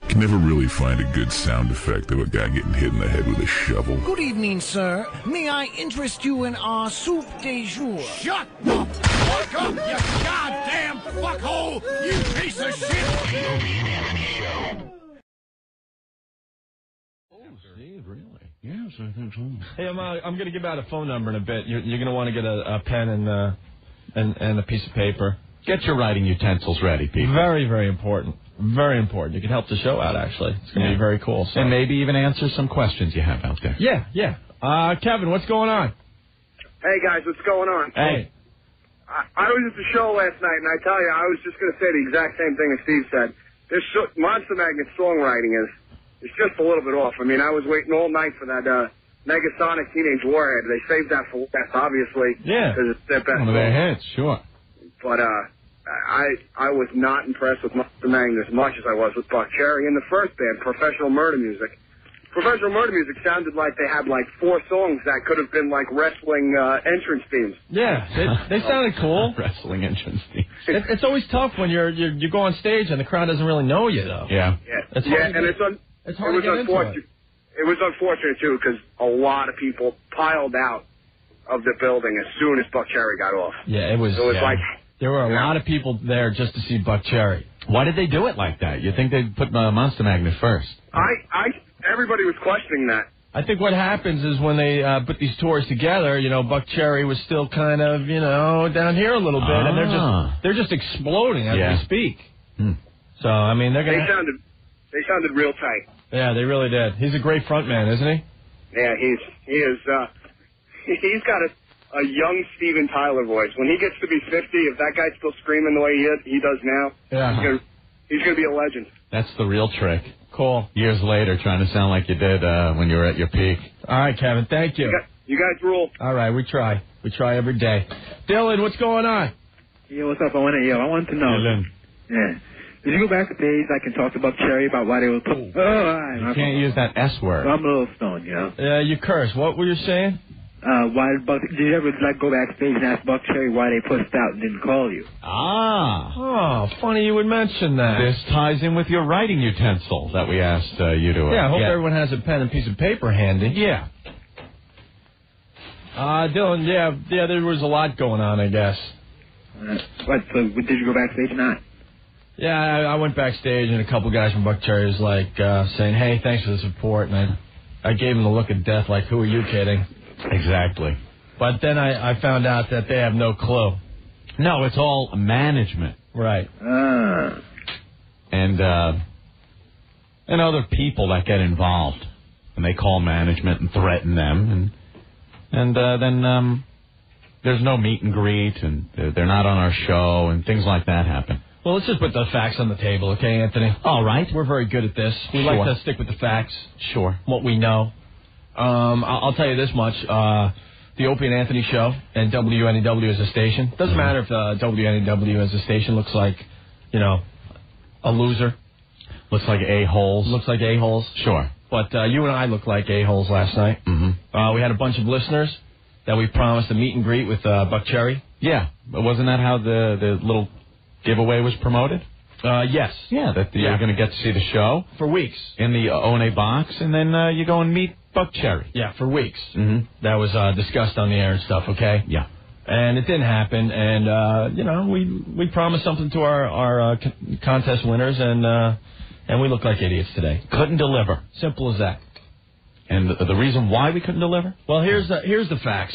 Can never really find a good sound effect of a guy getting hit in the head with a shovel. Good evening, sir. May I interest you in our soup de jour? Shut the fuck up, you goddamn fuckhole! You piece of shit! The Opie and Anthony Show. Oh, Steve, really? Yes, I think so. Hey, I'm going to give out a phone number in a bit. You're going to want to get a pen and a piece of paper. Get your writing utensils ready, people. Very, very important. Very important. You can help the show out, actually. It's going to be very cool. So. And maybe even answer some questions you have out there. Yeah. Kevin, what's going on? Hey, guys, what's going on? Hey. I was at the show last night, and I tell you, I was just going to say the exact same thing as Steve said. This Monster Magnet songwriting is just a little bit off. I mean, I was waiting all night for that Negasonic Teenage Warhead. They saved that for last, obviously. Yeah. Because it's their best One of their hits, sure. But I was not impressed with Monster Magnet as much as I was with Buck Cherry and the first band, Professional Murder Music. Professional Murder Music sounded like they had like 4 songs that could have been like wrestling entrance themes. Yeah, they sounded cool. Wrestling entrance themes. It's always tough when you go on stage and the crowd doesn't really know you, though. Yeah. It was unfortunate too because a lot of people piled out of the building as soon as Buck Cherry got off. Yeah, it was like. There were a lot of people there just to see Buck Cherry. Why did they do it like that? You'd think they'd put Monster Magnet first. Everybody was questioning that. I think what happens is when they put these tours together, Buck Cherry was still kind of, down here a little bit, and they're just exploding as we speak. So I mean, they sounded real tight. Yeah, they really did. He's a great frontman, isn't he? Yeah, he is. He's got a young Steven Tyler voice. When he gets to be 50, if that guy's still screaming the way he does now, he's gonna be a legend. That's the real trick. Cool. Years later, trying to sound like you did when you were at your peak. All right, Kevin, thank you. You guys rule. All right, we try. We try every day. Dylan, what's going on? Yeah, what's up? I want to know. Dylan. Yeah. Did you go backstage like and talk to Buck Cherry about why they were... You can't use that S word. I'm a little stoned, Yeah, you curse. What were you saying? Did you ever go backstage and ask Buck Cherry why they pushed out and didn't call you? Oh, funny you would mention that. This ties in with your writing utensil that we asked you to... I hope everyone has a pen and piece of paper handy. Yeah. Dylan, yeah, there was a lot going on, I guess. So did you go backstage or not? Yeah, I went backstage, and a couple guys from Buck Cherry was like saying, hey, thanks for the support, and I gave them the look of death, like, who are you kidding? Exactly. But then I found out that they have no clue. No, it's all management. Right. And other people that get involved. And they call management and threaten them. And then there's no meet and greet, and they're not on our show, and things like that happen. Well, let's just put the facts on the table, okay, Anthony? All right. We're very good at this. We like to stick with the facts. Sure. What we know. I'll tell you this much. The Opie and Anthony Show and WNEW as a station. Doesn't matter if WNEW as a station looks like, a loser. Looks like a-holes. Looks like a-holes. Sure. But you and I looked like a-holes last night. Mm-hmm. We had a bunch of listeners that we promised a meet and greet with Buck Cherry. Yeah. But wasn't that how the little giveaway was promoted? Yes. Yeah, that you're going to get to see the show. For weeks. In the O&A box, and then you go and meet Buck Cherry. Yeah, for weeks. Mm-hmm. That was discussed on the air and stuff, okay? Yeah. And it didn't happen, and, we promised something to our contest winners, and we look like idiots today. Couldn't deliver. Simple as that. And the reason why we couldn't deliver? Well, here's the facts.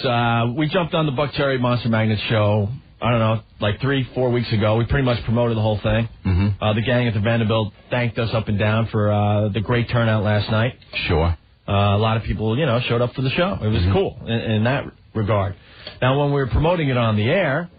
We jumped on the Buck Cherry Monster Magnet show, I don't know, like 3-4 weeks ago. We pretty much promoted the whole thing. Mm-hmm. The gang at the Vanderbilt thanked us up and down for the great turnout last night. Sure. A lot of people, showed up for the show. It was cool in that regard. Now, when we were promoting it on the air,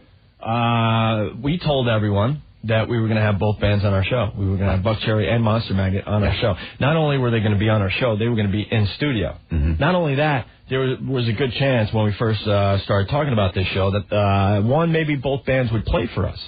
we told everyone that we were going to have both bands on our show. We were going to have Buck Cherry and Monster Magnet on our show. Not only were they going to be on our show, they were going to be in studio. Mm-hmm. Not only that, there was a good chance when we first started talking about this show that maybe both bands would play for us.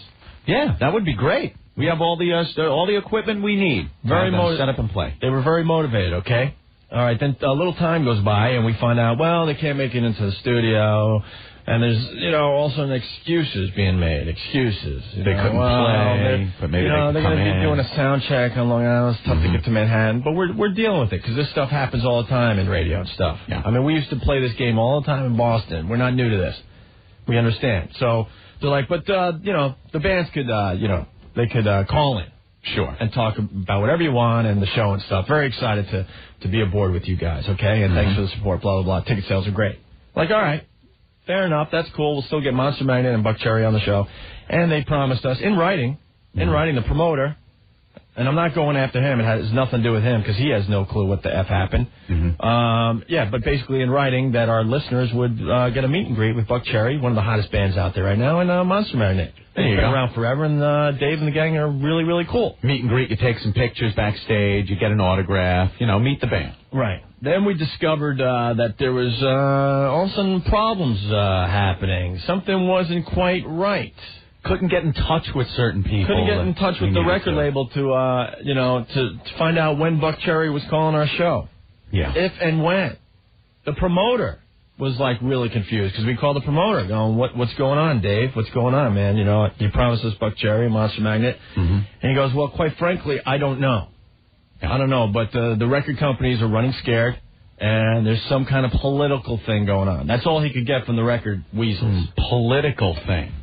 Yeah, that would be great. We have all the equipment we need. Very motivated. Set up and play. They were very motivated, okay? All right, then a little time goes by, and we find out, well, they can't make it into the studio, and there's, also excuses being made. Excuses. They couldn't play, but maybe they could they're going to be doing a sound check on Long Island. It's tough to get to Manhattan, but we're dealing with it, because this stuff happens all the time in radio and stuff. Yeah. I mean, we used to play this game all the time in Boston. We're not new to this. We understand. So they're like, but, the bands could, they could call in. Sure. And talk about whatever you want and the show and stuff. Very excited to be aboard with you guys, okay? And thanks for the support, blah, blah, blah. Ticket sales are great. Like, all right, fair enough. That's cool. We'll still get Monster Magnet and Buck Cherry on the show. And they promised us, in writing, the promoter, and I'm not going after him. It has nothing to do with him because he has no clue what the F happened. But basically in writing that our listeners would get a meet and greet with Buck Cherry, one of the hottest bands out there right now, and Monster Magnet. They've been around forever, and Dave and the gang are really, really cool. Meet and greet, you take some pictures backstage, you get an autograph, meet the band. Right. Then we discovered that there was all some problems happening. Something wasn't quite right. Couldn't get in touch with certain people. Couldn't get in touch with the record label to find out when Buck Cherry was calling our show. Yeah. If and when. The promoter was like really confused because we called the promoter going, what's going on, Dave? What's going on, man? You promised us Buck Cherry, Monster Magnet. And he goes, well, quite frankly, I don't know. Yeah. I don't know, but the record companies are running scared, and there's some kind of political thing going on. That's all he could get from the record weasels. Political thing.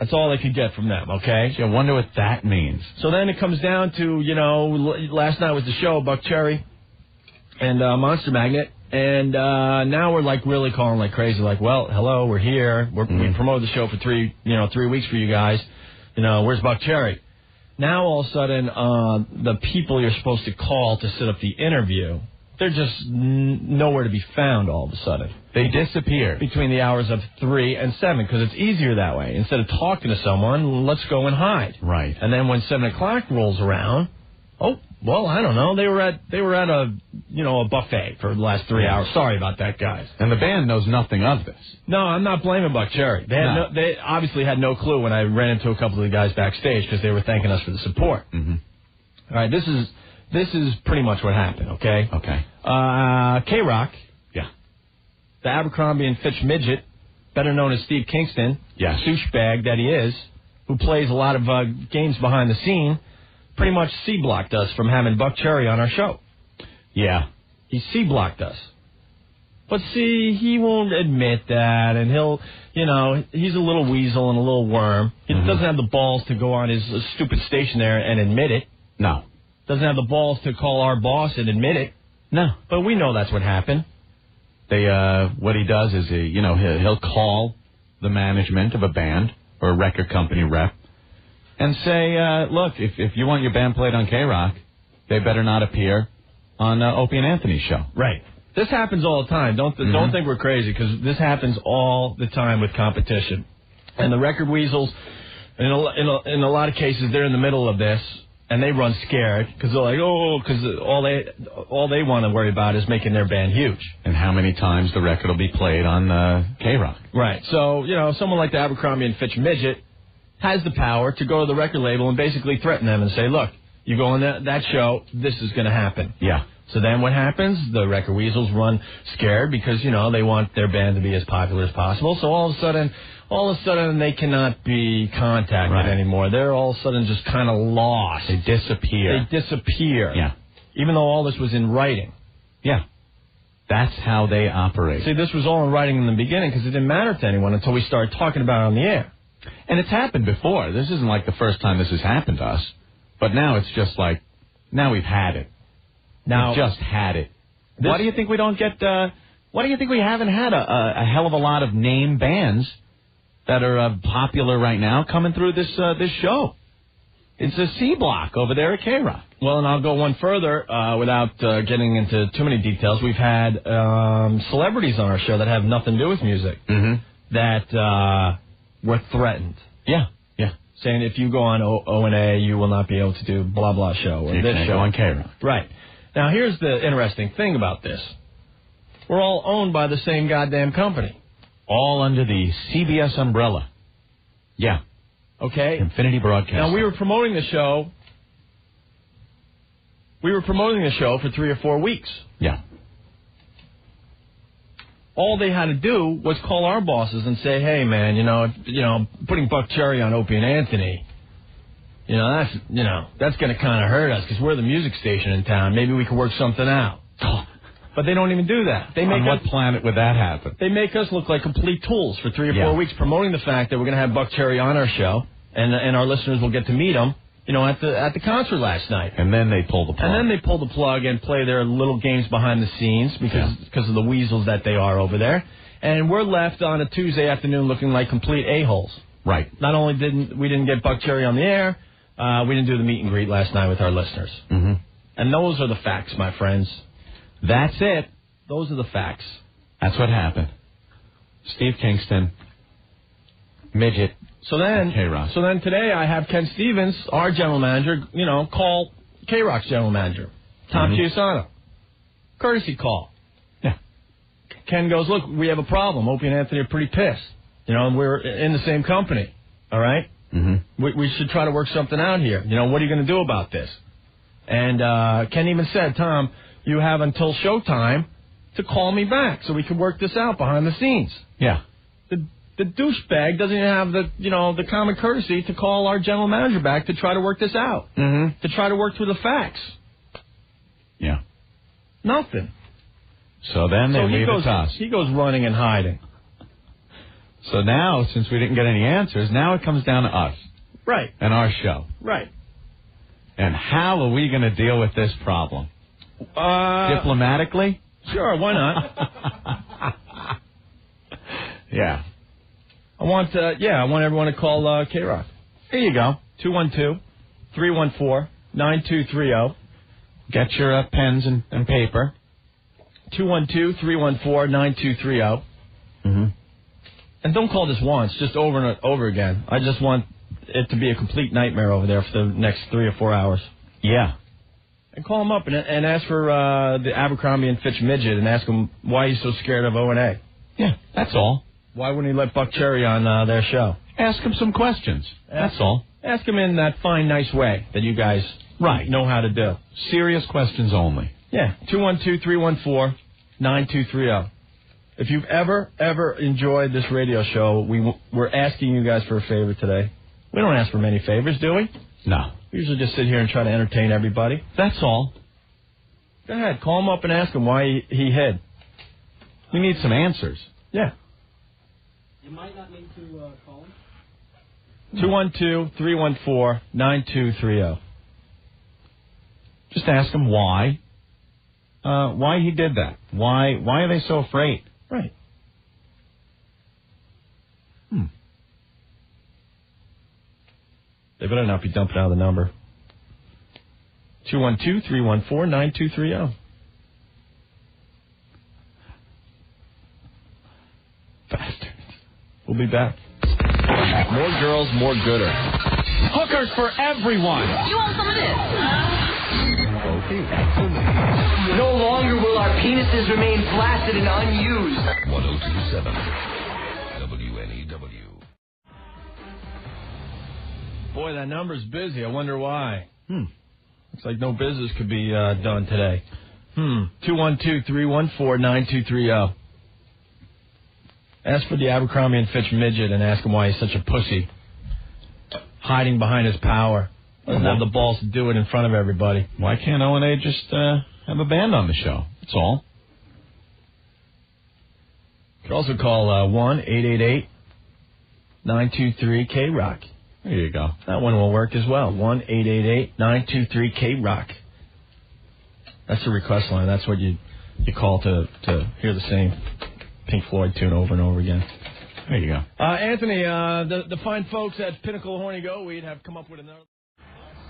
That's all they could get from them, okay? I wonder what that means. So then it comes down to, last night was the show, Buck Cherry and Monster Magnet. And now we're like really calling like crazy, like, well, hello, we're here. We promoted the show for 3 weeks for you guys. Where's Buck Cherry? Now all of a sudden, the people you're supposed to call to set up the interview, they're just nowhere to be found all of a sudden. They disappear. Between the hours of 3 and 7, because it's easier that way. Instead of talking to someone, let's go and hide. Right. And then when 7 o'clock rolls around, well, I don't know. They were at a buffet for the last 3 hours. Sorry about that, guys. And the band knows nothing of this. No, I'm not blaming Buck Cherry. They obviously had no clue when I ran into a couple of the guys backstage because they were thanking us for the support. All right, this is pretty much what happened. Okay. Okay. K-Rock. Yeah. The Abercrombie and Fitch midget, better known as Steve Kingston. Yeah. Douchebag that he is, who plays a lot of games behind the scene. Pretty much C-blocked us from having Buck Cherry on our show. Yeah. He C-blocked us. But see, he won't admit that, and he's a little weasel and a little worm. He doesn't have the balls to go on his stupid station there and admit it. No. Doesn't have the balls to call our boss and admit it. No. But we know that's what happened. What he does is, he'll call the management of a band or a record company rep and say, look, if you want your band played on K-Rock, they better not appear on Opie and Anthony Show. Right. This happens all the time. Don't think we're crazy, because this happens all the time with competition. And the record weasels, in a lot of cases, they're in the middle of this, and they run scared because they're like, because all they want to worry about is making their band huge. And how many times the record will be played on K-Rock. Right. So, someone like the Abercrombie and Fitch midget has the power to go to the record label and basically threaten them and say, look, you go on that show, this is going to happen. Yeah. So then what happens? The record weasels run scared because, they want their band to be as popular as possible. So all of a sudden they cannot be contacted anymore. They're all of a sudden just kind of lost. They disappear. Yeah. Even though all this was in writing. Yeah. That's how they operate. See, this was all in writing in the beginning because it didn't matter to anyone until we started talking about it on the air. And it's happened before. This isn't like the first time this has happened to us. But now it's just like, now we've had it. We've just had it. Why do you think we don't get, why do you think we haven't had a hell of a lot of name bands that are popular right now coming through this show? It's a C block over there at K-Rock. Well, and I'll go one further without getting into too many details. We've had celebrities on our show that have nothing to do with music that were threatened. Yeah. Saying if you go on O&A, you will not be able to do blah, blah show. Or you this can't show. go on K-Rock. Right. Now, here's the interesting thing about this. We're all owned by the same goddamn company. All under the CBS umbrella. Yeah. Okay? Infinity Broadcasting. Now, we were promoting the show for 3 or 4 weeks. Yeah. all they had to do was call our bosses and say, hey, man, putting Buck Cherry on Opie and Anthony, that's going to kind of hurt us because we're the music station in town. Maybe we could work something out. But they don't even do that. On what planet would that happen? They make us look like complete tools for 3 or 4 weeks, promoting the fact that we're going to have Buck Cherry on our show, and our listeners will get to meet him, at the concert last night. And then they pull the plug. And then they pull the plug and play their little games behind the scenes because of the weasels that they are over there. And we're left on a Tuesday afternoon looking like complete a-holes. Right. Not only didn't we get Buck Cherry on the air, we didn't do the meet and greet last night with our listeners. Mm-hmm. And those are the facts, my friends. That's it. Those are the facts. That's what happened. Steve Kingston, midget. So then today I have Ken Stevens, our general manager, call K-Rock's general manager, Tom Chiusano. Courtesy call. Yeah. Ken goes, look, we have a problem. Opie and Anthony are pretty pissed. And we're in the same company. All right? Mm-hmm. We should try to work something out here. What are you going to do about this? And Ken even said, Tom, you have until showtime to call me back so we can work this out behind the scenes. Yeah. The douchebag doesn't even have the common courtesy to call our general manager back to try to work this out. Mm-hmm. To try to work through the facts. Yeah. Nothing. So then they leave it to us. He goes running and hiding. So now, since we didn't get any answers, now it comes down to us. Right. And our show. Right. And how are we going to deal with this problem? Diplomatically? Sure, why not? Yeah. I want everyone to call K-Rock. Here you go. 212-314-9230. Get your pens and paper. 212-314-9230. Mm-hmm. And don't call this once, just over and over again. I just want it to be a complete nightmare over there for the next 3 or 4 hours. Yeah. And call him up and ask for the Abercrombie and Fitch midget and ask him why he's so scared of O&A. Yeah, that's all. Why wouldn't he let Buck Cherry on their show? Ask him some questions. That's all. Ask him in that fine, nice way that you guys know how to do. Serious questions only. Yeah, 212-314-9230. If you've ever enjoyed this radio show, we're asking you guys for a favor today. We don't ask for many favors, do we? No. We usually just sit here and try to entertain everybody. That's all. Go ahead, call him up and ask him why he hid. We need some answers. Yeah. You might not need to call him. 212-314-9230. Just ask him why he did that. Why are they so afraid? Right. They better not be dumping out the number. 212-314-9230. Bastards. We'll be back. More girls, more gooder. Hookers for everyone. You want some of this? Opie Anthony. No longer will our penises remain flaccid and unused. 1027 WNEW. Boy, that number's busy. I wonder why. Looks like no business could be done today. 212-314-9230. Ask for the Abercrombie and Fitch midget and ask him why he's such a pussy. Hiding behind his power. Doesn't have the balls to do it in front of everybody. Why can't O&A just have a band on the show? That's all. You could also call 1-888-923-K-Rock. There you go. That one will work as well. 1-888-923-K-Rock. That's the request line. That's what you call to hear the same Pink Floyd tune over and over again. There you go. Anthony, the fine folks at Pinnacle Horny Go Weed have come up with another...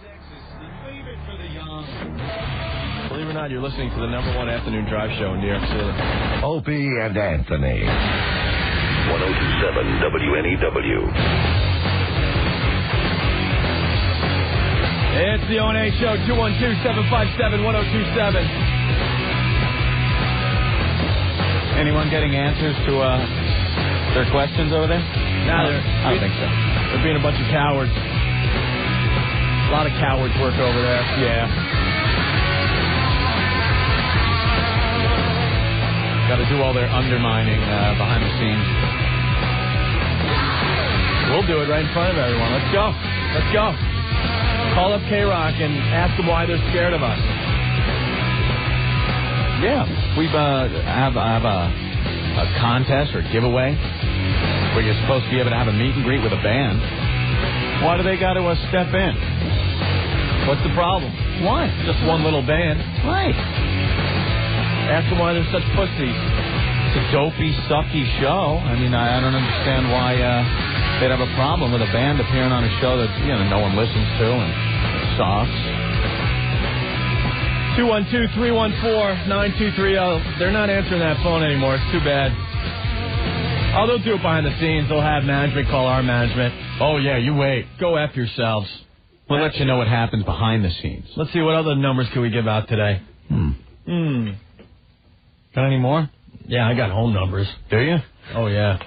Sex is the favorite for the young. Believe it or not, you're listening to the #1 afternoon drive show in New York City. Opie and Anthony. 1027 WNEW. It's the O&A Show, 212-757-1027. Anyone getting answers to their questions over there? No, I don't think so. They're being a bunch of cowards. A lot of cowards work over there. Yeah. Got to do all their undermining behind the scenes. We'll do it right in front of everyone. Let's go. Let's go. Call up K-Rock and ask them why they're scared of us. Yeah, we've have a contest or giveaway where you're supposed to be able to have a meet and greet with a band. Why do they got to step in? What's the problem? Why? Just one little band. Right. Ask them why they're such pussies. It's a dopey, sucky show. I mean, I don't understand why they'd have a problem with a band appearing on a show that, you know, no one listens to and sucks. 212-314-9230. They're not answering that phone anymore. It's too bad. Oh, they'll do it behind the scenes. They'll have management call our management. Oh, yeah, you wait. Go F yourselves. We'll let you know what happens behind the scenes. Let's see, what other numbers can we give out today? Got any more? Yeah, I got home numbers. Do you? Oh, yeah.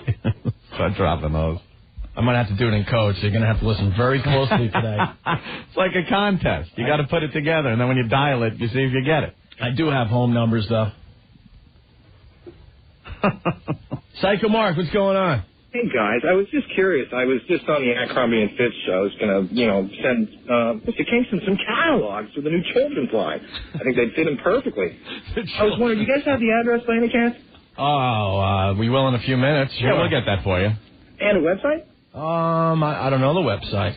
Start dropping those. I might have to do it in code, so you're going to have to listen very closely today. It's like a contest. You got to put it together, and then when you dial it, you see if you get it. I do have home numbers, though. Psycho Mark, what's going on? Hey, guys, I was just curious. I was just on the Abercrombie and Fitz show. I was going to, send Mr. Kingston some catalogs for the new children's line. I think they'd fit him perfectly. I was wondering, do you guys have the address by any chance? Oh, we will in a few minutes. Sure. Yeah, we'll get that for you. And a website? I don't know the website.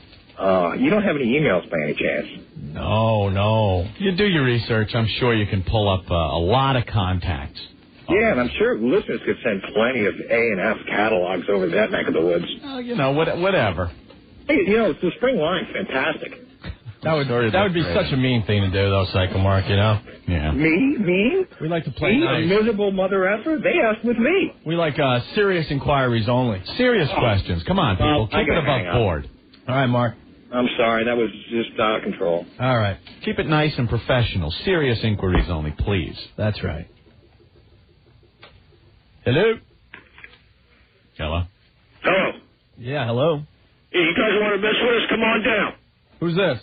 You don't have any emails by any chance? No. You do your research. I'm sure you can pull up a lot of contacts. Yeah, and I'm sure listeners could send plenty of A and F catalogs over that neck of the woods. Whatever. Hey, it's the spring line. Fantastic. That would be such a mean thing to do, though, Psycho Mark, Yeah. Me? Mean? We like to play nice. A miserable mother effer? They asked with me. We like serious inquiries only. Serious questions. Come on, people. Keep it above board. All right, Mark. I'm sorry. That was just out of control. All right. Keep it nice and professional. Serious inquiries only, please. That's right. Hello? Hello? Hello. Yeah, hello. Hey, you guys want to mess with us? Come on down. Who's this?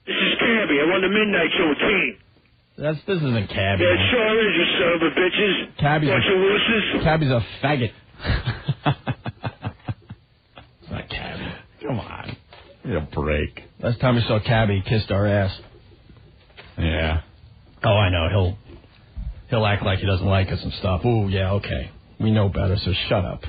This is Cabby. I run the Midnight Show with King. This isn't Cabby. Yeah, it sure is, you son of a bitches. Bunch of wussies. Cabby's a faggot. It's not Cabby. Come on. Give me a break. Last time we saw Cabby, he kissed our ass. Yeah. Oh, I know. He'll act like he doesn't like us and stuff. Ooh, yeah, okay. We know better, so shut up.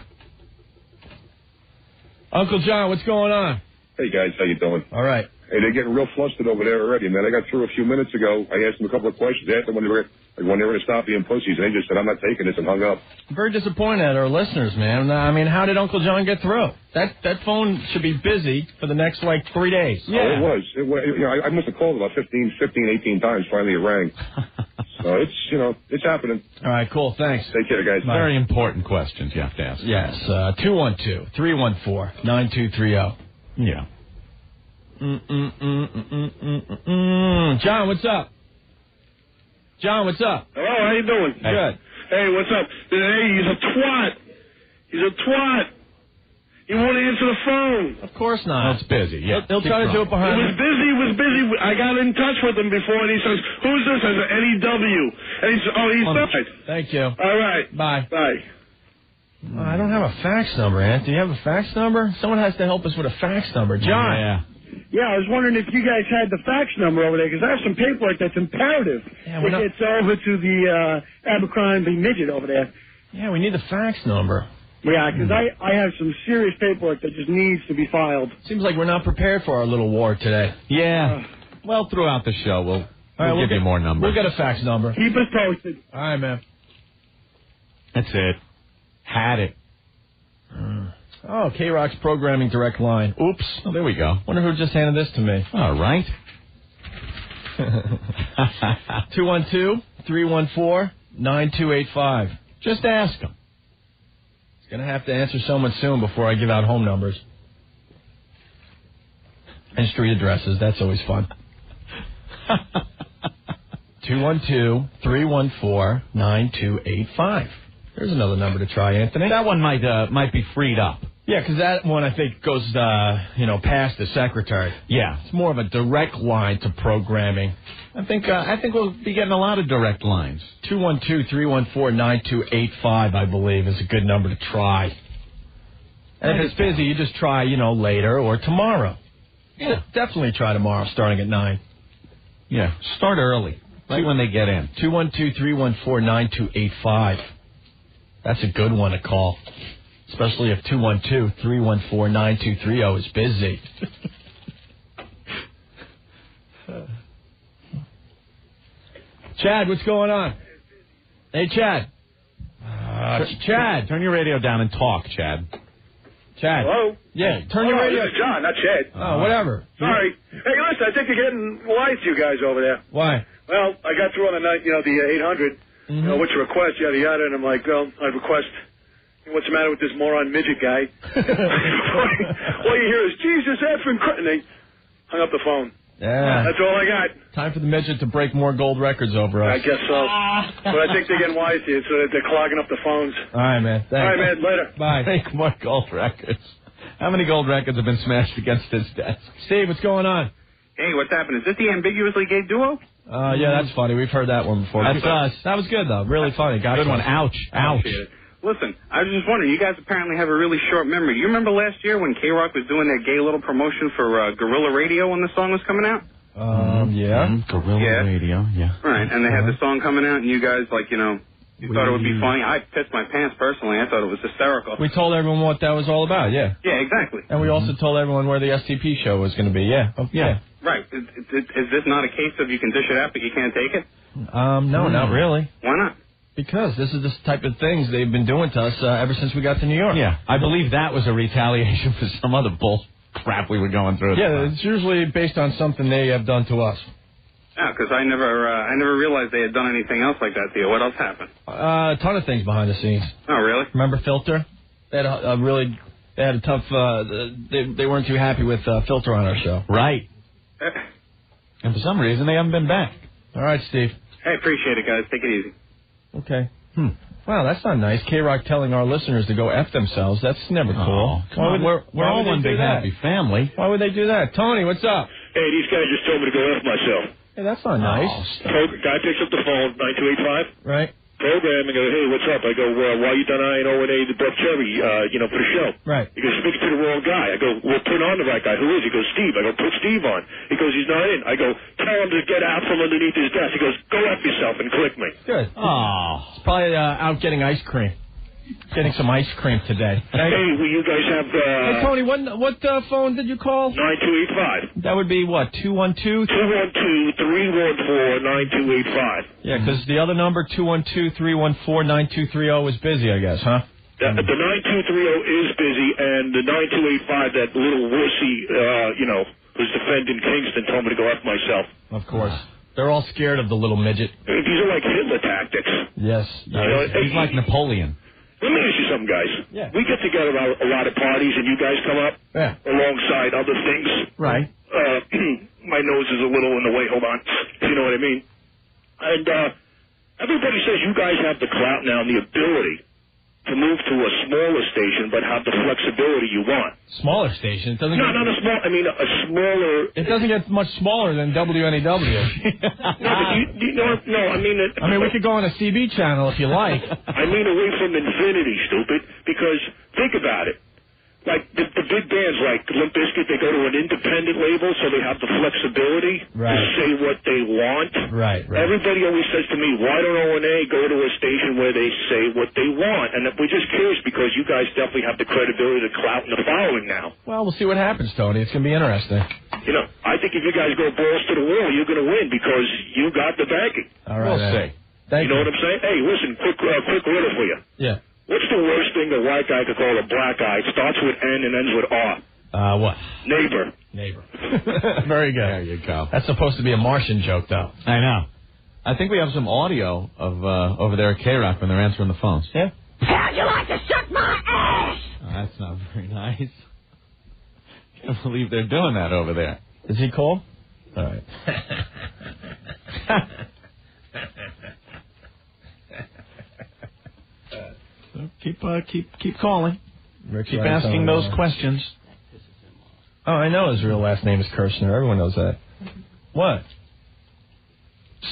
Uncle John, what's going on? Hey, guys, how you doing? All right. Hey, they're getting real flustered over there already, man. I got through a few minutes ago. I asked them a couple of questions. I asked them when they were going to stop being pussies, and they just said, I'm not taking this, and hung up. I'm very disappointed at our listeners, man. I mean, how did Uncle John get through? That phone should be busy for the next, 3 days. Yeah. Oh, it was. I must have called about 15, 18 times. Finally, it rang. So it's happening. All right, cool. Thanks. Take care, guys. Bye. Very important questions you have to ask. Yes. 212-314-9230. Yeah. John, what's up? John, what's up? Hello, how you doing? Hey. Good. Hey, what's up? Hey, he's a twat. He won't answer the phone. Of course not. It's busy, yeah. He'll try to do it behind He was busy. I got in touch with him before, and he says, who's this? I said, NEW. And he said, he's died. Thank you. All right. Bye. Bye. I don't have a fax number, Ant. Do you have a fax number? Someone has to help us with a fax number. John. Yeah, I was wondering if you guys had the fax number over there, because I have some paperwork that's imperative. It gets over to the Abercrombie midget over there. Yeah, we need the fax number. Yeah, because I have some serious paperwork that just needs to be filed. Seems like we're not prepared for our little war today. Yeah. Well, throughout the show, we'll give you more numbers. We'll get a fax number. Keep us posted. All right, man. That's it. Had it. Oh, K-Rock's programming direct line. Oops. Oh, there we go. Wonder who just handed this to me. All right. 212-314-9285. Just ask him. He's going to have to answer someone soon before I give out home numbers. And street addresses. That's always fun. 212-314-9285. There's another number to try, Anthony. That one might be freed up. Yeah, because that one, I think, goes, past the secretary. Yeah. It's more of a direct line to programming. I think we'll be getting a lot of direct lines. 212-314-9285, I believe, is a good number to try. And if it's busy, you just try, later or tomorrow. Yeah. Definitely try tomorrow, starting at 9. Yeah, start early. Right when they get in. 212-314-9285. That's a good one to call. Especially if 212-314-9230 is busy. Chad, what's going on? Hey, Chad. Chad. Turn your radio down and talk, Chad. Chad. Hello? Yeah, turn your radio. This is John, not Chad. Oh, whatever. Sorry. Hey, listen, I think you're getting wise, you guys over there. Why? Well, I got through on the night, the 800. What's your request? Yada, yada. And I'm like, well, I request, what's the matter with this moron midget guy? All you hear is, Jesus effing Christ. And they hung up the phone. Yeah. That's all I got. Time for the midget to break more gold records over us. I guess so. But I think they're getting wise here, so that they're clogging up the phones. All right, man. Thanks. All right, man. Later. Bye. Break more gold records. How many gold records have been smashed against his desk? Steve, what's going on? Hey, what's happening? Is this the ambiguously gay duo? Yeah, that's funny. We've heard that one before. That's us. That was good, though. Really funny. Got good one. Ouch. Ouch. Listen, I was just wondering, you guys apparently have a really short memory. You remember last year when K-Rock was doing that gay little promotion for Guerrilla Radio when the song was coming out? Yeah. Guerrilla Radio, yeah. Right, and they had the song coming out, and you guys, you thought it would be funny. I pissed my pants personally. I thought it was hysterical. We told everyone what that was all about, yeah. Yeah, exactly. And we also told everyone where the STP show was going to be, yeah. Oh, yeah. Right. Is this not a case of you can dish it out, but you can't take it? No, not really. Why not? Because this is the type of things they've been doing to us ever since we got to New York. Yeah, I believe that was a retaliation for some other bull crap we were going through. Yeah, it's usually based on something they have done to us. Yeah, because I never realized they had done anything else like that to you. What else happened? A ton of things behind the scenes. Oh, really? Remember Filter? They had they had a tough, they weren't too happy with Filter on our show. Right. And for some reason, they haven't been back. All right, Steve. Hey, appreciate it, guys. Take it easy. Okay. Wow, that's not nice. K-Rock telling our listeners to go F themselves. That's never cool. We're all one big happy family. Why would they do that? Tony, what's up? Hey, these guys just told me to go F myself. Hey, that's not nice. Guy picks up the phone, 9285. Right. Program and go, hey, what's up? I go, why you done O&A the Buff Cherry, for the show? Right. He goes, speaks to the wrong guy. I go, well, put on the right guy. Who is he? He goes, Steve. I go, put Steve on. He goes, he's not in. I go, tell him to get out from underneath his desk. He goes, go F yourself and click me. Good. Oh. It's probably out getting ice cream. Getting some ice cream today. Hey, will you guys have... Hey, Tony, what phone did you call? 9285. That would be what, 212? 212-314-9285. Yeah, because the other number, 212-314-9230, is busy, I guess, huh? The 9230 is busy, and the 9285, that little wussy, who's defending Kingston, told me to go F myself. Of course. They're all scared of the little midget. These are like Hitler tactics. Yes. He's like Napoleon. Let me ask you something, guys. Yeah. We get together a lot of parties, and you guys come up alongside other things. Right. My nose is a little in the way. Hold on. If you know what I mean. And everybody says you guys have the clout now and the ability to move to a smaller station, but have the flexibility you want. Smaller station? It doesn't not a small. I mean, a smaller. It doesn't get much smaller than WNEW. No, I mean. I mean, we could go on a CB channel if you like. I mean, away from infinity, stupid. Because think about it. Like the big bands like Limp Bizkit, they go to an independent label, so they have the flexibility to say what they want. Right. Everybody always says to me, why don't O&A go to a station where they say what they want? And we're just curious because you guys definitely have the credibility, the clout, and the following now. Well, we'll see what happens, Tony. It's going to be interesting. I think if you guys go balls to the wall, you're going to win because you got the backing. All right. We'll see. You know what I'm saying? Hey, listen, quick order for you. Yeah. What's the worst thing a white guy could call a black guy? It starts with N and ends with R. What? Neighbor. Very good. There you go. That's supposed to be a Martian joke, though. I know. I think we have some audio of over there at K-Rock when they're answering the phones. Yeah? How'd you like to suck my ass? Oh, that's not very nice. Can't believe they're doing that over there. Is he cool? All right. So keep calling. Rick's Keep right, asking those questions. Oh, I know his real last name is Kirshner. Everyone knows that. What?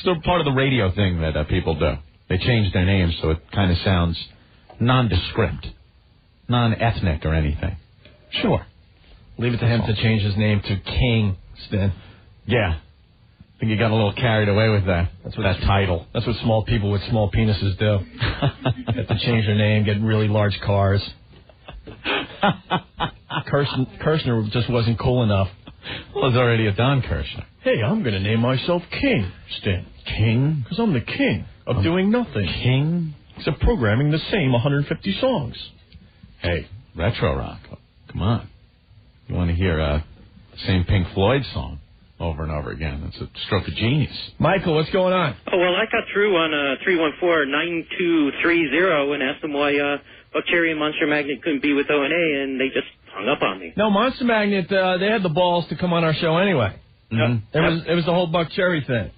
Still part of the radio thing that people do. They change their names so it kind of sounds nondescript, non-ethnic or anything. Sure. Leave it to him to change his name to King, Stan. Yeah. I think you got a little carried away with that. That's what that title. That's what small people with small penises do. Have to change their name, get really large cars. Kirshner just wasn't cool enough. Well, there's already a Don Kirshner. Hey, I'm going to name myself King, Stan. King? Because I'm the king of doing nothing. King? Except programming the same 150 songs. Hey, retro rock. Come on. You want to hear the same Pink Floyd song over and over again. That's a stroke of genius. Michael, what's going on? Oh, well, I got through on 314-9230 and asked them why Buck Cherry and Monster Magnet couldn't be with O&A, and they just hung up on me. No, Monster Magnet, they had the balls to come on our show anyway. Mm-hmm. It was the whole Buck Cherry thing.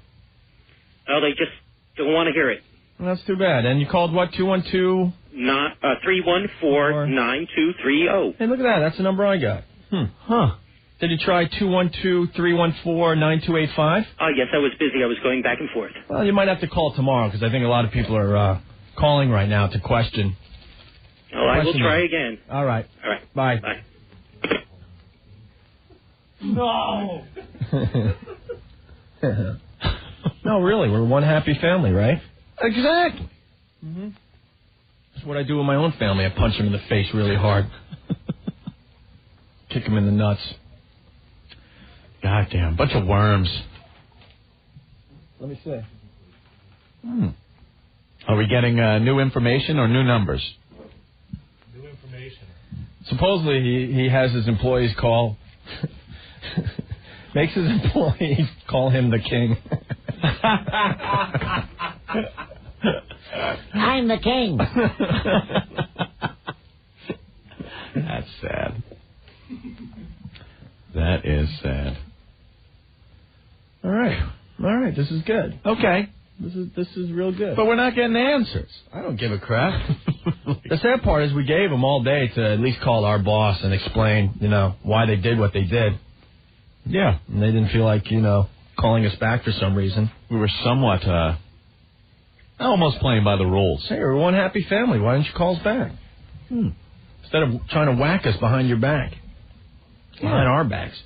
Oh, they just don't want to hear it. Well, that's too bad. And you called what, 212? 314-9230. Hey, look at that. That's the number I got. Huh. Did you try 212-314-9285? Yes, I was busy. I was going back and forth. Well, you might have to call tomorrow because I think a lot of people are calling right now to question. Oh, I will try again. All right. All right. Bye. Bye. No! No, really. We're one happy family, right? Exactly. Mm-hmm. That's what I do with my own family. I punch them in the face really hard. Kick them in the nuts. Goddamn. Bunch of worms. Let me see. Are we getting new information or new numbers? New information. Supposedly he has his employees call... makes his employees call him the king. I'm the king. That's sad. That is sad. All right. This is good. Okay. This is real good. But we're not getting answers. I don't give a crap. The sad part is we gave them all day to at least call our boss and explain, why they did what they did. Yeah. And they didn't feel like, calling us back for some reason. We were somewhat, almost playing by the rules. Hey, we're one happy family. Why didn't you call us back? Instead of trying to whack us behind your back. Behind our backs.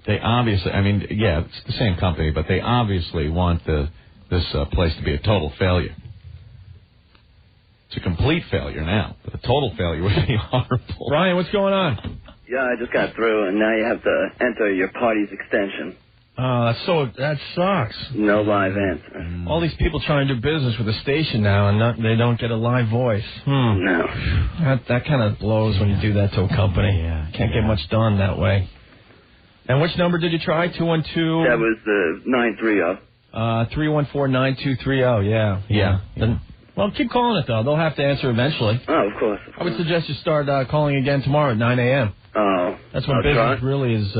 They obviously, it's the same company, but they obviously want this place to be a total failure. It's a complete failure now, but a total failure would be horrible. Brian, what's going on? Yeah, I just got through, and now you have to enter your party's extension. Oh, that sucks. No live answer. All these people trying to do business with the station now, and they don't get a live voice. No. That kind of blows when you do that to a company. Yeah. Can't get much done that way. And which number did you try? 212? That was the 930. 314-9230, yeah. Well, keep calling it, though. They'll have to answer eventually. Oh, of course. I would suggest you start calling again tomorrow at 9 a.m. Oh. That's when business really is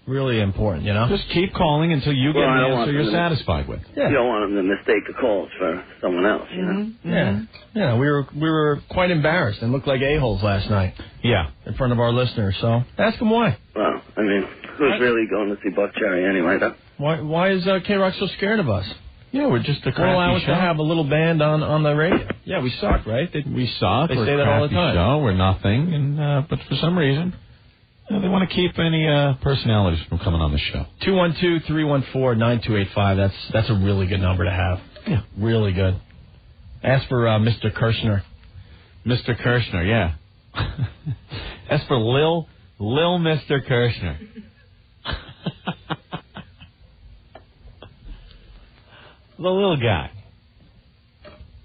really important, Just keep calling until you get an answer you're satisfied with. Yeah. You don't want them to mistake the calls for someone else, Yeah, we were quite embarrassed and looked like a-holes last night. Yeah. In front of our listeners, so ask them why. Well, who's really going to see Buck Cherry anyway, though? Why is K-Rock so scared of us? Yeah, we're just a crappy allow us show. to have a little band on the radio. Yeah, we suck, right? We suck. They We're say that all the time. Show. We're nothing, and but for some reason, they want to keep any personalities from coming on the show. 212-314-9285. That's a really good number to have. Yeah, really good. Ask for Mr. Kirshner. Mr. Kirshner, yeah. Ask for Lil Mr. Kirshner. The little guy.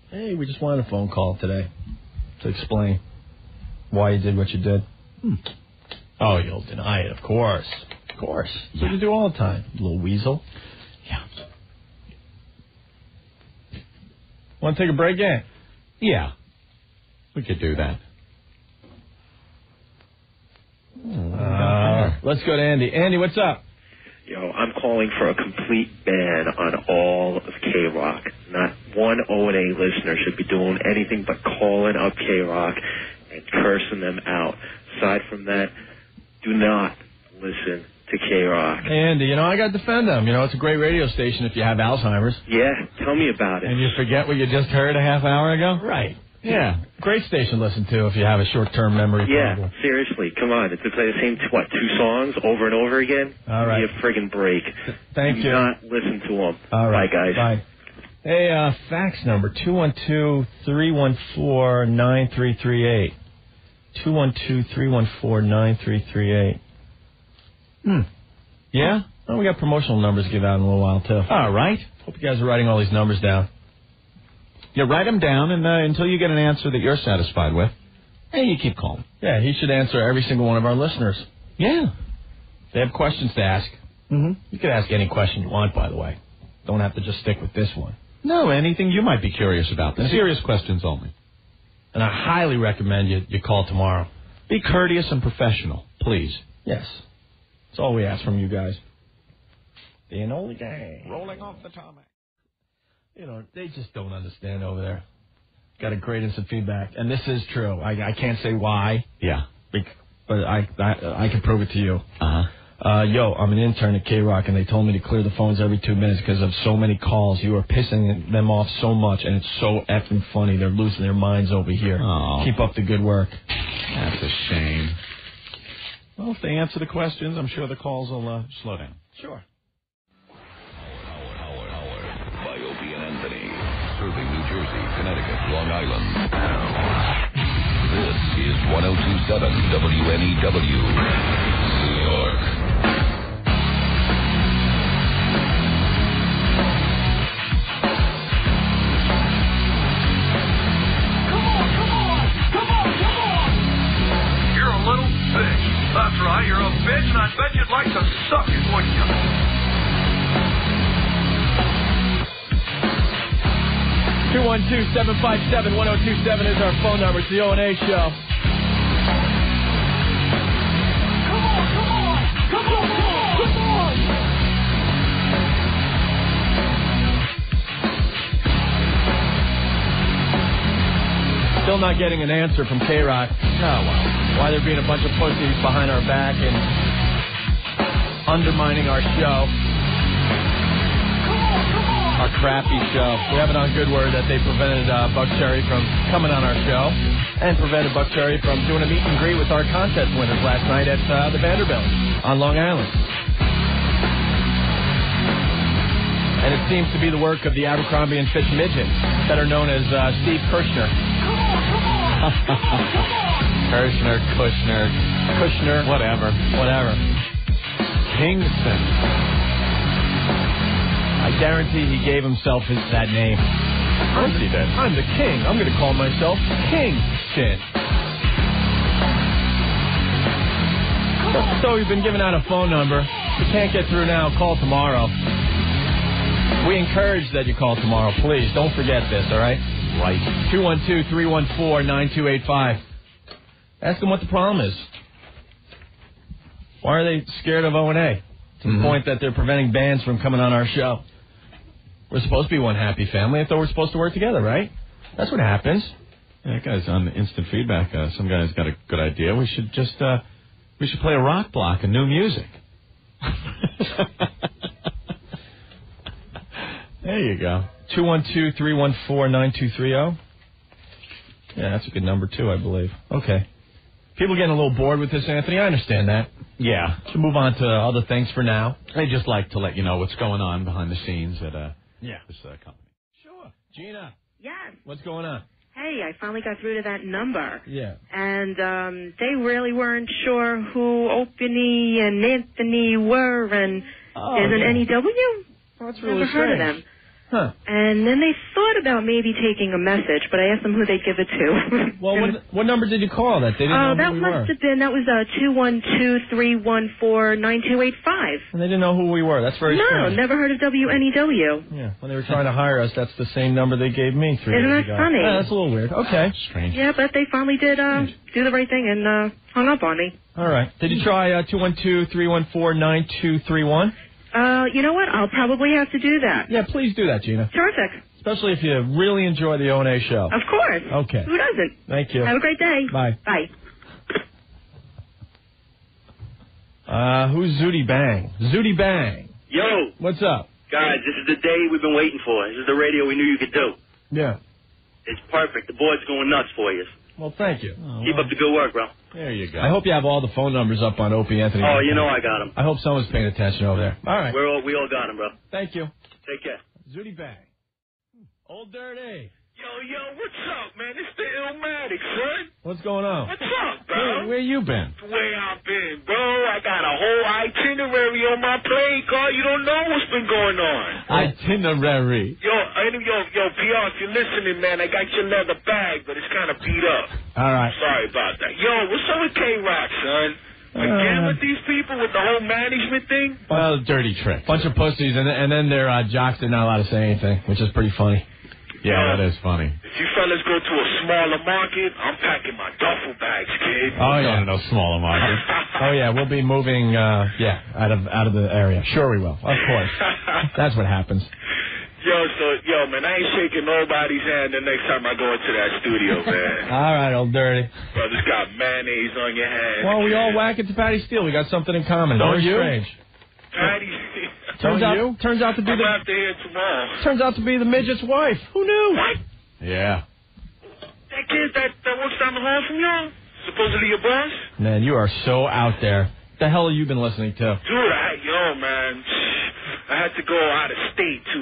Hey, we just wanted a phone call today to explain why you did what you did. Oh, you'll deny it, of course. Of course. That's what you do all the time, you little weasel. Yeah. Want to take a break, gang? Yeah. We could do that. Let's go to Andy. Andy, what's up? Yo, I'm calling for a complete ban on all of K-Rock. Not one O&A listener should be doing anything but calling up K-Rock cursing them out. Aside from that, do not listen to K-Rock. Hey, Andy, I got to defend them. It's a great radio station if you have Alzheimer's. Yeah, tell me about it. And you forget what you just heard a half hour ago? Right. Yeah. Great station to listen to if you have a short-term memory problem. Yeah, seriously, come on. It's to play the same, 2 songs over and over again? All right. Give me a friggin' break. Thank you. Do not listen to them. All right. Bye, guys. Bye. Hey, fax number, 212-314-9338. 212-314-9338. Yeah? Oh, we got promotional numbers to give out in a little while, too. All right. Hope you guys are writing all these numbers down. Yeah, write them down, and until you get an answer that you're satisfied with, hey, you keep calling. Yeah, he should answer every single one of our listeners. Yeah. They have questions to ask. Mm-hmm. You could ask any question you want, by the way. Don't have to just stick with this one. No, anything you might be curious about. The serious questions only. And I highly recommend you call tomorrow. Be courteous and professional, please. Yes. That's all we ask from you guys. The Enola Gang. Rolling off the tarmac. They just don't understand over there. Got a great instant feedback. And this is true. I can't say why. Yeah. But I can prove it to you. Uh-huh. Yo, I'm an intern at K-Rock, and they told me to clear the phones every 2 minutes because of so many calls. You are pissing them off so much, and it's so effing funny. They're losing their minds over here. Oh. Keep up the good work. That's a shame. Well, if they answer the questions, I'm sure the calls will slow down. Sure. By Opie and Anthony, serving New Jersey, Connecticut, Long Island. This is 102.7 WNEW, New York. You're a little bitch. That's right, you're a bitch, and I bet you'd like to suck it, wouldn't you? 212-757-1027 is our phone number. It's the O&A show. Come on! Still not getting an answer from K-Rock. Oh, well. Why they're being a bunch of pussies behind our back and undermining our show. Our crappy show. We have it on good word that they prevented Buck Cherry from coming on our show and prevented Buck Cherry from doing a meet and greet with our contest winners last night at the Vanderbilt on Long Island. And it seems to be the work of the Abercrombie and Fitch midget, better known as Steve Kirshner. Kushner, whatever. Kingston. I guarantee he gave himself that name. Of course he did. I'm the king. I'm going to call myself Kingston. So we've been giving out a phone number. If you can't get through now, call tomorrow. We encourage that you call tomorrow. Please, don't forget this, all right? Right. 212-314-9285. Ask them what the problem is. Why are they scared of O&A? To the point that they're preventing bands from coming on our show. We're supposed to be one happy family. I thought we're supposed to work together, right? That's what happens. Yeah, that guy's on instant feedback. Some guy's got a good idea. We should just play a rock block and new music. There you go. 212-314-9230. Yeah, that's a good number, too, I believe. Okay. People getting a little bored with this, Anthony. I understand that. Yeah. Should move on to other things for now. I just like to let you know what's going on behind the scenes at this company. Sure. Gina. Yes. What's going on? Hey, I finally got through to that number. Yeah. And they really weren't sure who Opie and Anthony were, and there's an NEW? Oh, that's really Never heard of them. Huh. And then they thought about maybe taking a message, but I asked them who they'd give it to. Well, what number did you call that? They didn't know that who we were. must have been, that was 212-314-9285. And they didn't know who we were. That's very strange. No, never heard of WNEW. Yeah, when they were trying to hire us, that's the same number they gave me 3 Isn't days that ago. funny? Yeah, that's a little weird. Okay. Strange. Yeah, but they finally did do the right thing and hung up on me. All right. Did you try 212-314-9231? You know what? I'll probably have to do that. Yeah, please do that, Gina. Terrific. Especially if you really enjoy the O&A show. Of course. Okay. Who doesn't? Thank you. Have a great day. Bye. Bye. Who's Zooty Bang? Zooty Bang. Yo. What's up? Guys, this is the day we've been waiting for. This is the radio we knew you could do. Yeah. It's perfect. The board's going nuts for you. Well, thank you. Keep up the good work, bro. There you go. I hope you have all the phone numbers up on Opie Anthony. Oh, you know I got them. I hope someone's paying attention over there. All right. We all got them, bro. Thank you. Take care. Zooty Bang. Old Dirty. Yo, what's up, man? It's the Illmatic, son. What's going on? What's up, bro? Where you been? Where I've been, bro. I got a whole itinerary on my plane, car. You don't know what's been going on. Itinerary. Yo, PR, if you're listening, man, I got your leather bag, but it's kind of beat up. All right. Sorry about that. Yo, what's up with K-Rock, son? Again with these people with the whole management thing? Well, dirty trick. Bunch of pussies, and then their jocks are not allowed to say anything, which is pretty funny. Yeah, that is funny. If you fellas go to a smaller market, I'm packing my duffel bags, kid. Oh, yeah. No smaller market. Oh, yeah, we'll be moving, out of the area. Sure we will. Of course. That's what happens. Yo, man, I ain't shaking nobody's hand the next time I go into that studio, man. All right, old dirty. Brother's got mayonnaise on your hand. Well, we all whack it to Patty Steele. We got something in common. Don't Very you? strange. Patty Turns out to be I'm gonna have to hear tomorrow. Turns out to be the midget's wife. Who knew? What? Yeah. That kid that works down the hall from y'all? Supposedly your boss? Man, you are so out there. What the hell have you been listening to? Dude, man. I had to go out of state to,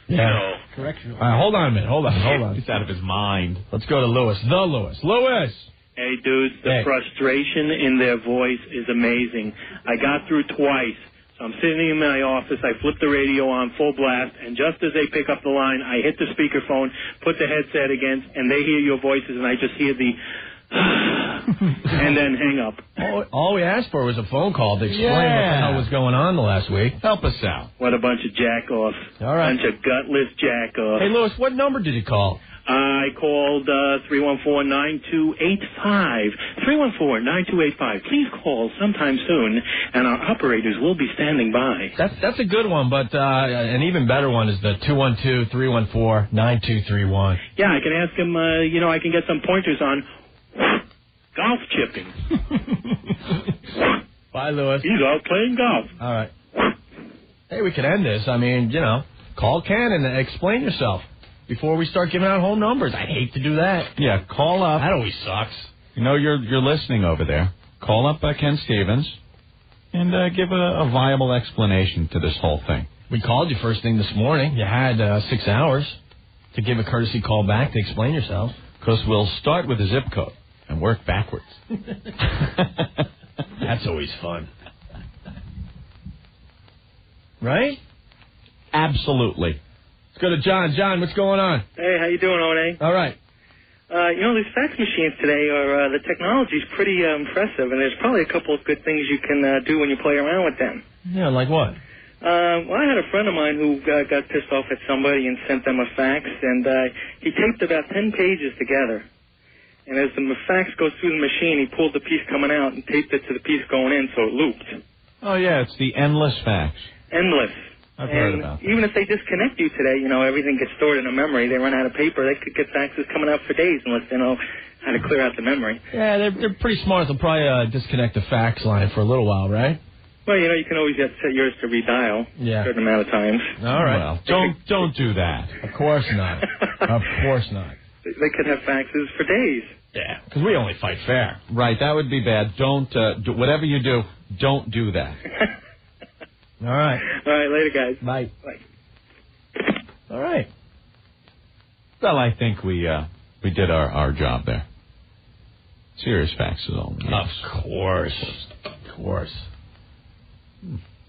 you know. Correction. All right, hold on a minute. Hold on. He's out of his mind. Let's go to Lewis. Lewis. Hey, dudes, the frustration in their voice is amazing. I got through twice. So I'm sitting in my office, I flip the radio on full blast, and just as they pick up the line, I hit the speakerphone, put the headset against, and they hear your voices, and I just hear the and then hang up. All we asked for was a phone call to explain what the hell was going on the last week. Help us out. What a bunch of jack-offs. All right. Bunch of gutless jack-offs. Hey, Lewis, what number did you call? I called 314-9285. 314-9285. Please call sometime soon, and our operators will be standing by. That's a good one, but an even better one is the 212-314-9231. Yeah, I can ask him, I can get some pointers on golf chipping. Bye, Lewis. He's out playing golf. All right. Hey, we could end this. I mean, call Ken and explain yourself before we start giving out home numbers. I'd hate to do that. Yeah, call up. That always sucks. You're listening over there. Call up Ken Stevens and give a viable explanation to this whole thing. We called you first thing this morning. You had 6 hours to give a courtesy call back to explain yourself. Because we'll start with a zip code and work backwards. That's always fun. Right? Absolutely. Let's go to John. John, what's going on? Hey, how you doing, O&A? All right. These fax machines today are, the technology's pretty impressive, and there's probably a couple of good things you can do when you play around with them. Yeah, like what? Well, I had a friend of mine who got pissed off at somebody and sent them a fax, and he taped about 10 pages together. And as the fax goes through the machine, he pulled the piece coming out and taped it to the piece going in, so it looped. Oh, yeah, it's the endless fax. Endless. I've heard about that. Even if they disconnect you today, everything gets stored in a memory. They run out of paper. They could get faxes coming out for days unless they know how to clear out the memory. Yeah, they're pretty smart. They'll probably disconnect the fax line for a little while, right? Well, you can always set yours to redial a certain amount of times. All right. Well, don't do that. Of course not. Of course not. They could have faxes for days. Yeah, because we only fight fair. Right, that would be bad. Don't, whatever you do, don't do that. All right. All right, later, guys. Bye. Bye. All right. Well, I think we did our job there. Serious faxes only. Yes. Of course. Of course.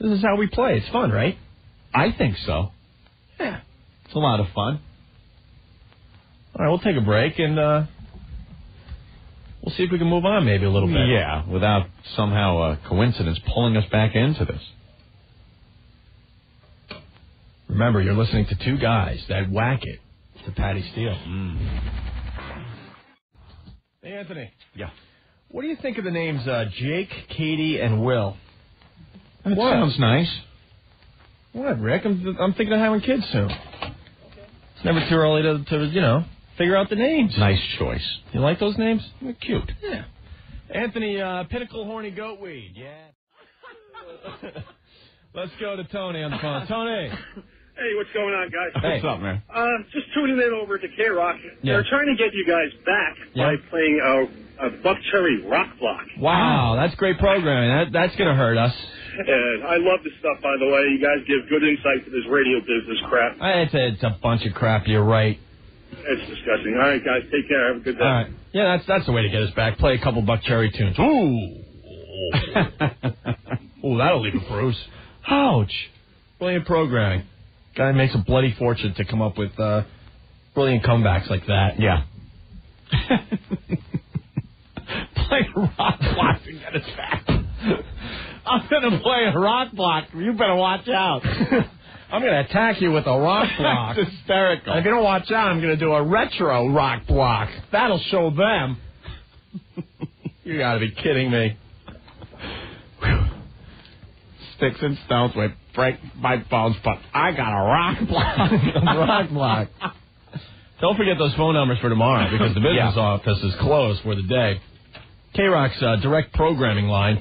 This is how we play. It's fun, right? I think so. Yeah. It's a lot of fun. All right, we'll take a break, and we'll see if we can move on maybe a little bit. Yeah, without somehow a coincidence pulling us back into this. Remember, you're listening to two guys that whack it to Patty Steele. Hey, Anthony. Yeah. What do you think of the names Jake, Katie, and Will? That sounds nice. What, Rick? I'm thinking of having kids soon. Never too early to figure out the names. Nice choice. You like those names? They're cute. Yeah. Anthony, Pinnacle Horny Goatweed. Yeah. Let's go to Tony on the phone. Tony. Hey, what's going on, guys? Hey. What's up, man? Just tuning in over to K-Rock. Yeah. They're trying to get you guys back by playing a Buck Cherry rock block. Wow, that's great programming. That's going to hurt us. And I love this stuff, by the way. You guys give good insight to this radio business crap. It's a bunch of crap. You're right. It's disgusting. All right, guys, take care. Have a good day. All right. Yeah, that's the way to get us back. Play a couple Buck Cherry tunes. Ooh. Ooh, that'll leave a bruise. Ouch. Brilliant programming. Guy makes a bloody fortune to come up with brilliant comebacks like that. Yeah. Play a rock block and get us back. I'm going to play a rock block. You better watch out. I'm going to attack you with a rock block. That's hysterical. And if you don't watch out, I'm going to do a retro rock block. That'll show them. You got to be kidding me. Sticks and stones will break my bones, but I got a rock block. Rock block. Don't forget those phone numbers for tomorrow because the business office is closed for the day. K-Rock's direct programming line,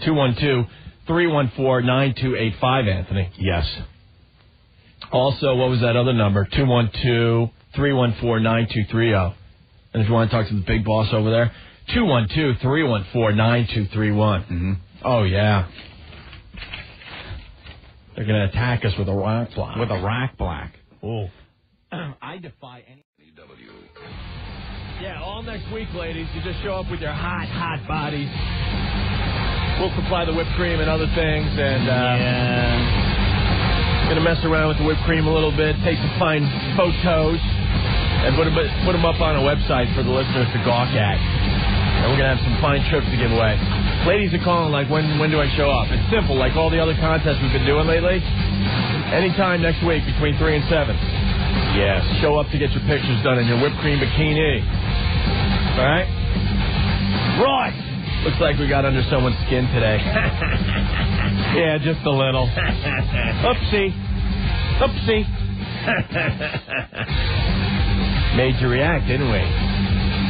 212-314-9285, Anthony. Yes. Also, what was that other number? 212-314-9230. And if you want to talk to the big boss over there, 212-314-9231. Mm-hmm. Oh, yeah. They're going to attack us with a rock block. With a rock block. Oh. I defy any... Yeah, all next week, ladies. You just show up with your hot, hot bodies. We'll supply the whipped cream and other things, and going to mess around with the whipped cream a little bit, take some fine photos, and put them up on a website for the listeners to gawk at. And we're going to have some fine trips to give away. Ladies are calling like, when do I show up? It's simple, like all the other contests we've been doing lately. Anytime next week between 3 and 7. Yes. Show up to get your pictures done in your whipped cream bikini. All right? Right. Looks like we got under someone's skin today. Yeah, just a little. Oopsie. Oopsie. Made you react, didn't we?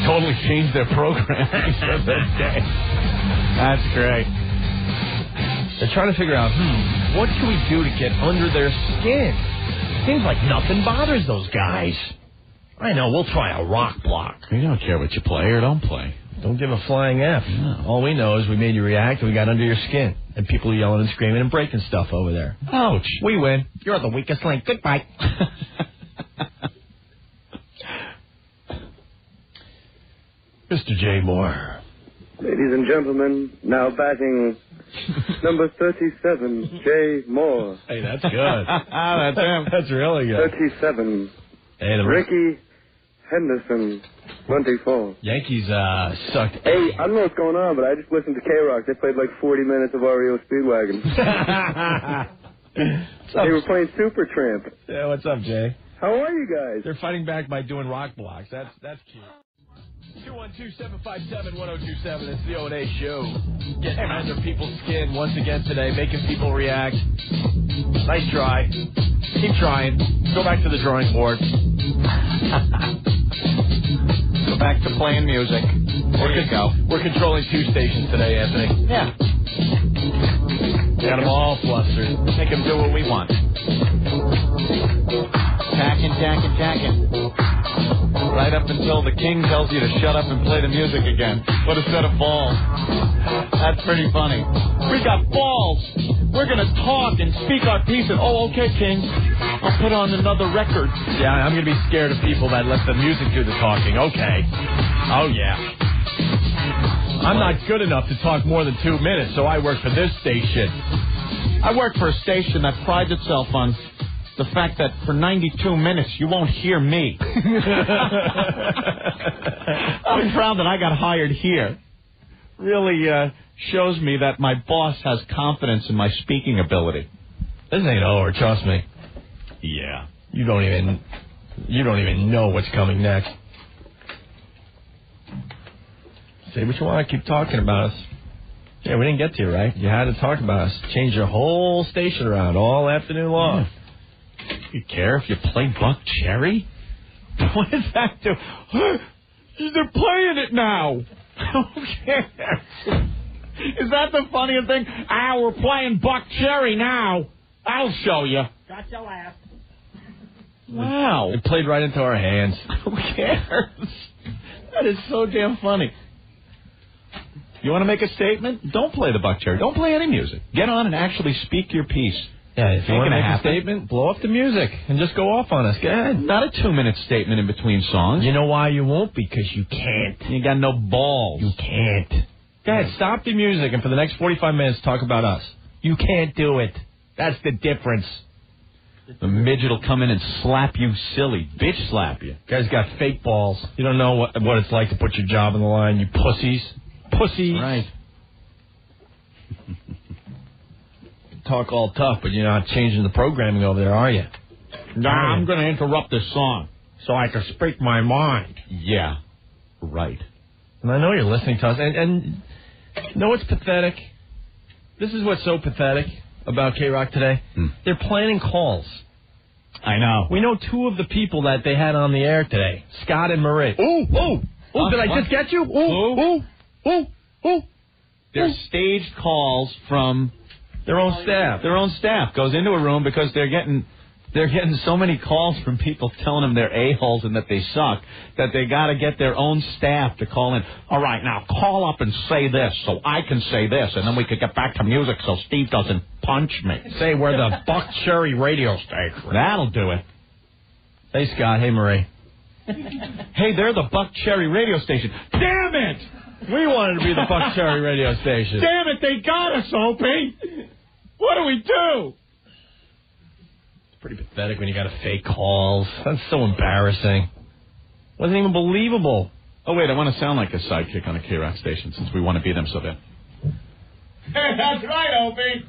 Totally changed their programming for the day. That's great. They're trying to figure out, what can we do to get under their skin? Seems like nothing bothers those guys. I know, we'll try a rock block. We don't care what you play or don't play. Don't give a flying F. No. All we know is we made you react and we got under your skin. And people are yelling and screaming and breaking stuff over there. Ouch. We win. You're the weakest link. Goodbye. Mr. J. Moore. Ladies and gentlemen, now batting number 37, J. Moore. Hey, that's good. That's him. That's really good. 37, hey, Ricky Henderson, 24. Yankees sucked. Hey, I don't know what's going on, but I just listened to K-Rock. They played like 40 minutes of REO Speedwagon. They were playing Supertramp. Yeah, what's up, Jay? How are you guys? They're fighting back by doing rock blocks. That's cute. 212-757-1027. It's the O&A show. Getting under people's skin once again today, making people react. Nice try. Keep trying. Go back to the drawing board. Go back to playing music. We're controlling 2 stations today, Anthony. Yeah. Got them all flustered. Make them do what we want. Tacking. Right up until the king tells you to shut up and play the music again. What a set of balls. That's pretty funny. We got balls. We're going to talk and speak our piece. And, okay, king. I'll put on another record. Yeah, I'm going to be scared of people that let the music do the talking. Okay. Oh, yeah. I'm not good enough to talk more than 2 minutes, so I work for this station. I work for a station that prides itself on the fact that for 92 minutes you won't hear me. I'm proud that I got hired here. Really shows me that my boss has confidence in my speaking ability. This ain't over, trust me. Yeah. You don't even know what's coming next. Say what you want, keep talking about us. Yeah, we didn't get to you, right? You had to talk about us. Change your whole station around all afternoon long. You care if you play Buck Cherry? What does that do? They're playing it now. Who cares? Is that the funniest thing? We're playing Buck Cherry now. I'll show you. Got your laugh. Wow. It played right into our hands. Who cares? That is so damn funny. You want to make a statement? Don't play the Buck Cherry. Don't play any music. Get on and actually speak your piece. Yeah, if you want to make a statement, blow up the music and just go off on us. Go ahead. Not a 2-minute statement in between songs. You know why you won't? Because you can't. You got no balls. You can't. Go ahead, stop the music, and for the next 45 minutes, talk about us. You can't do it. That's the difference. The midget will come in and slap you silly. Bitch slap you. Guy's got fake balls. You don't know what it's like to put your job on the line, you pussies. Pussies. Right. Talk all tough, but you're not changing the programming over there, are you? Nah, I'm going to interrupt this song so I can speak my mind. Yeah, right. And I know you're listening to us. And you know what's pathetic? This is what's so pathetic about K-Rock today. They're planning calls. I know. We know two of the people that they had on the air today, Scott and Marie. Ooh, did I just get you? Ooh. They're staged calls from their own staff. Their own staff goes into a room because they're getting so many calls from people telling them they're a-holes and that they suck that they got to get their own staff to call in. All right, now call up and say this so I can say this, and then we could get back to music so Steve doesn't punch me. Say we're the Buck Cherry radio station. That'll do it. Hey, Scott. Hey, Marie. Hey, they're the Buck Cherry radio station. Damn it! We wanted to be the Buck Cherry radio station. Damn it, they got us, Opie. What do we do? Pretty pathetic when you got to fake calls. That's so embarrassing. Wasn't even believable. Oh, wait, I want to sound like a sidekick on a K-Rock station since we want to be them so bad. Hey, that's right, Opie.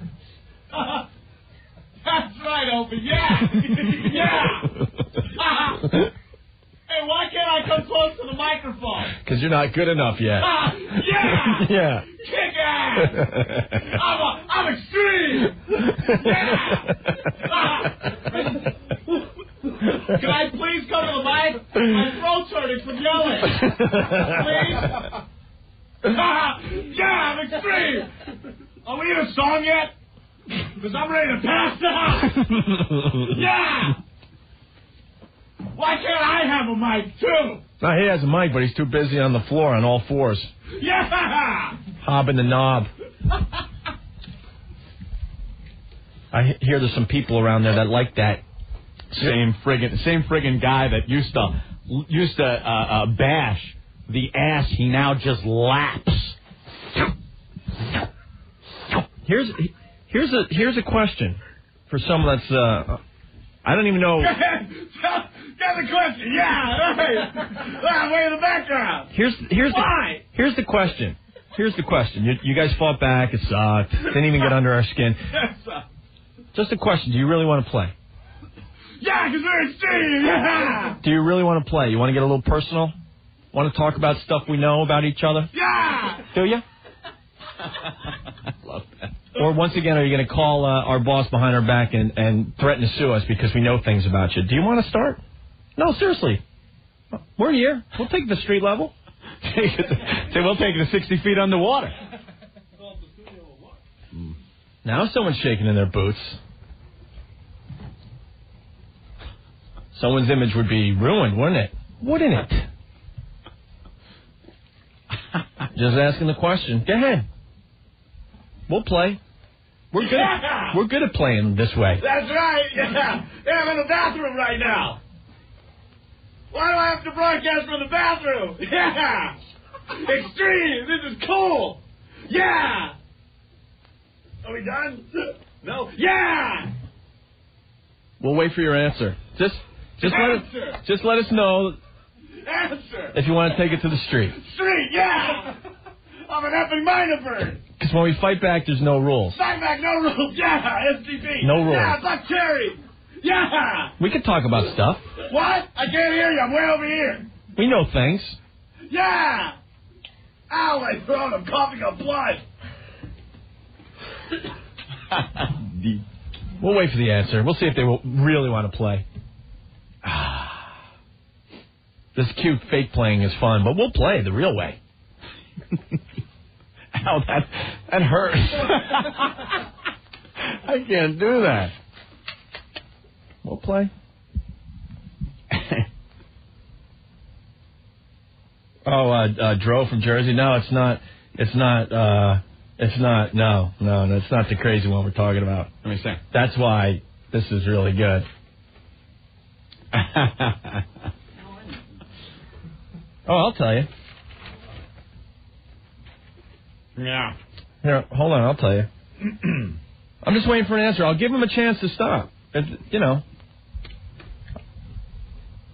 That's right, Opie. Yeah. Yeah. Hey, why can't I come close to the microphone? Because you're not good enough yet. Yeah. Yeah. Kick ass. I'm extreme. Yeah. Can I please come to the mic? My throat's hurting from yelling. Please? Yeah, I'm extreme. Are we in a song yet? Because I'm ready to pass out. Yeah. Why can't I have a mic, too? No, he has a mic, but he's too busy on the floor on all fours. Yeah. Hobbing the knob. I hear there's some people around there that like that. Same friggin' guy that used to bash the ass he now just laps. Here's a question for someone that's I don't even know. Got the question, yeah. Right. Way in the background. Here's the question. Here's the question. You guys fought back. It sucked. Didn't even get under our skin. Just a question. Do you really want to play? Yeah, because we're extreme. Yeah. Do you really want to play? You want to get a little personal? Want to talk about stuff we know about each other? Yeah. Do you? I love that. Or once again, are you going to call our boss behind our back and threaten to sue us because we know things about you? Do you want to start? No, seriously. We're here. We'll take the street level. We'll take it to 60 feet underwater. Now someone's shaking in their boots. Someone's image would be ruined, wouldn't it? Wouldn't it? Just asking the question. Go ahead. We'll play. We're good at playing this way. That's right. Yeah. I'm in the bathroom right now. Why do I have to broadcast from the bathroom? Yeah. Extreme. This is cool. Yeah. Are we done? No. Yeah. We'll wait for your answer. Just let us know. Answer. If you want to take it to the street. Street. Yeah. I'm an effing minor bird. Because when we fight back, there's no rules. Fight back, no rules. Yeah. STP. No rules. Yeah. Buck Cherry. Yeah. We can talk about stuff. What? I can't hear you. I'm way over here. We know things. Yeah. Ow, my throat. I'm coughing up blood. We'll wait for the answer. We'll see if they will really want to play. This cute fake playing is fun, but we'll play the real way. Ow, that hurts. I can't do that. We'll play. Dro from Jersey. No, it's not. No, it's not the crazy one we're talking about. Let me see. That's why this is really good. I'll tell you. Yeah. Here, hold on, I'll tell you. I'm just waiting for an answer. I'll give him a chance to stop.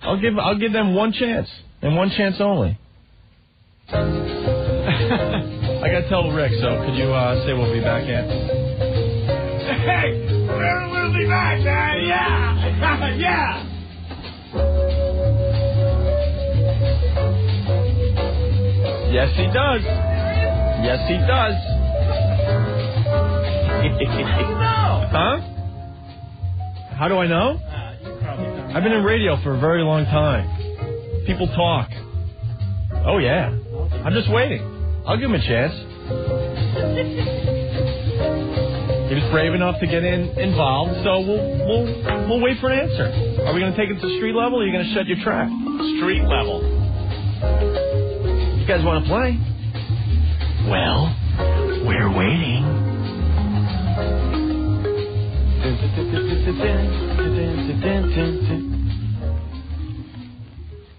I'll give them one chance, and one chance only. I gotta tell Rick, so could you say we'll be back, Anthony? Hey, we'll be back, man. Yeah. Yeah. Yes, he does. Yes, he does. How do you know? Huh? How do I know? I've been in radio for a very long time. People talk. Oh, yeah. I'm just waiting. I'll give him a chance. He was brave enough to get involved, so we'll wait for an answer. Are we going to take it to street level, or are you going to shut your trap? Street level. You guys want to play? Well, we're waiting.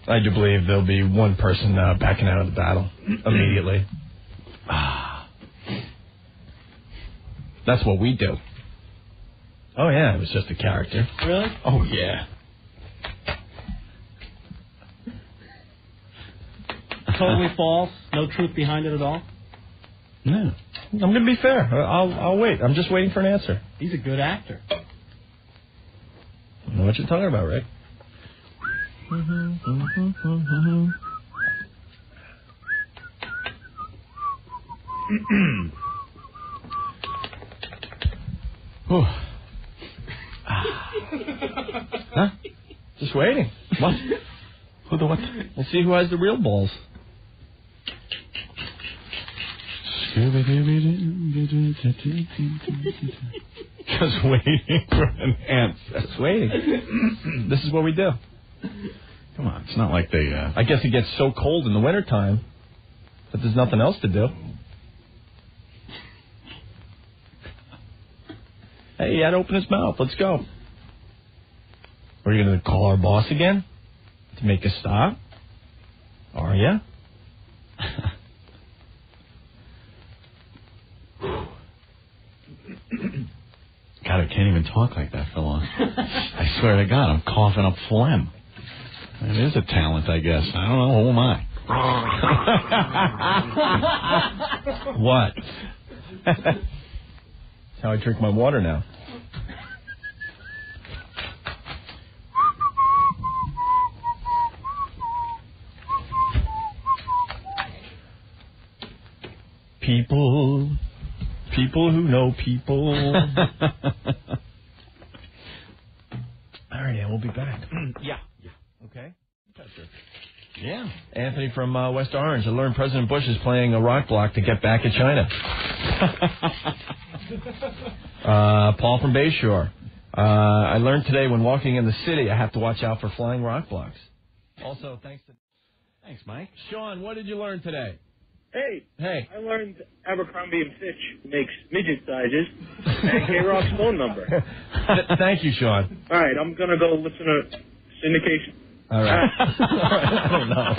I do believe there'll be one person backing out of the battle immediately. That's what we do. Oh, yeah, it was just a character. Really? Oh, yeah. Totally false? No truth behind it at all? No. I'm going to be fair. I'll wait. I'm just waiting for an answer. He's a good actor. I know what you're talking about, Rick. Huh? Just waiting. What? Who the what? We'll see who has the real balls. Just waiting for an answer. Just waiting. This is what we do. Come on, it's not like they... I guess it gets so cold in the wintertime that there's nothing else to do. Hey, he had to open his mouth. Let's go. Are you going to call our boss again to make a stop? Are you? God, I can't even talk like that for long. I swear to God, I'm coughing up phlegm. It is a talent, I guess. I don't know. Who am I? What? That's how I drink my water now. People who know people. All right, we'll be back. Yeah. Okay. Yeah. Anthony from West Orange. I learned President Bush is playing a rock block to get back at China. Paul from Bayshore. I learned today when walking in the city, I have to watch out for flying rock blocks. Also, thanks, Mike. Sean, what did you learn today? Hey, I learned Abercrombie & Fitch makes midget sizes and K-Rock's phone number. Thank you, Sean. All right, I'm going to go listen to syndication. All right. I don't know.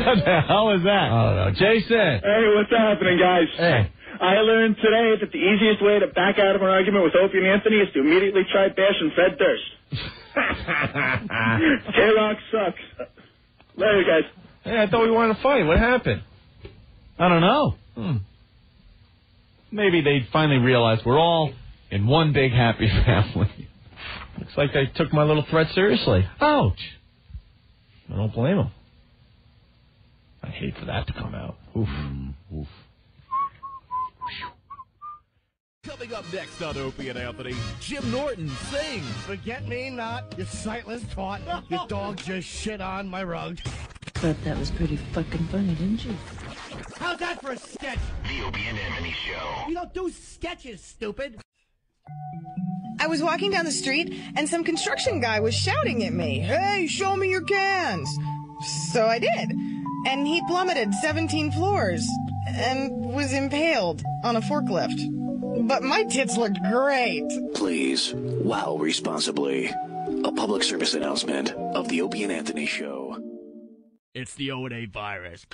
What the hell is that? I don't know. Jason. Hey, what's happening, guys? Hey. I learned today that the easiest way to back out of an argument with Opie and Anthony is to immediately try bashing Fred Durst. K-Rock sucks. Later, guys. Hey, I thought we wanted to fight. What happened? I don't know. Maybe they finally realized we're all in one big happy family. Looks like they took my little threat seriously. Ouch. I don't blame them. I'd hate for that to come out. Oof. Oof. Coming up next on Opie and Anthony, Jim Norton sings. Forget me not, you sightless twat. Your dog just shit on my rug. Thought that was pretty fucking funny, didn't you? How's that for a sketch? The Opie and Anthony Show. You don't do sketches, stupid. I was walking down the street, and some construction guy was shouting at me, "Hey, show me your cans!" So I did. And he plummeted 17 floors and was impaled on a forklift. But my tits looked great. Please, wow responsibly. A public service announcement of the Opie and Anthony Show. It's the O&A virus.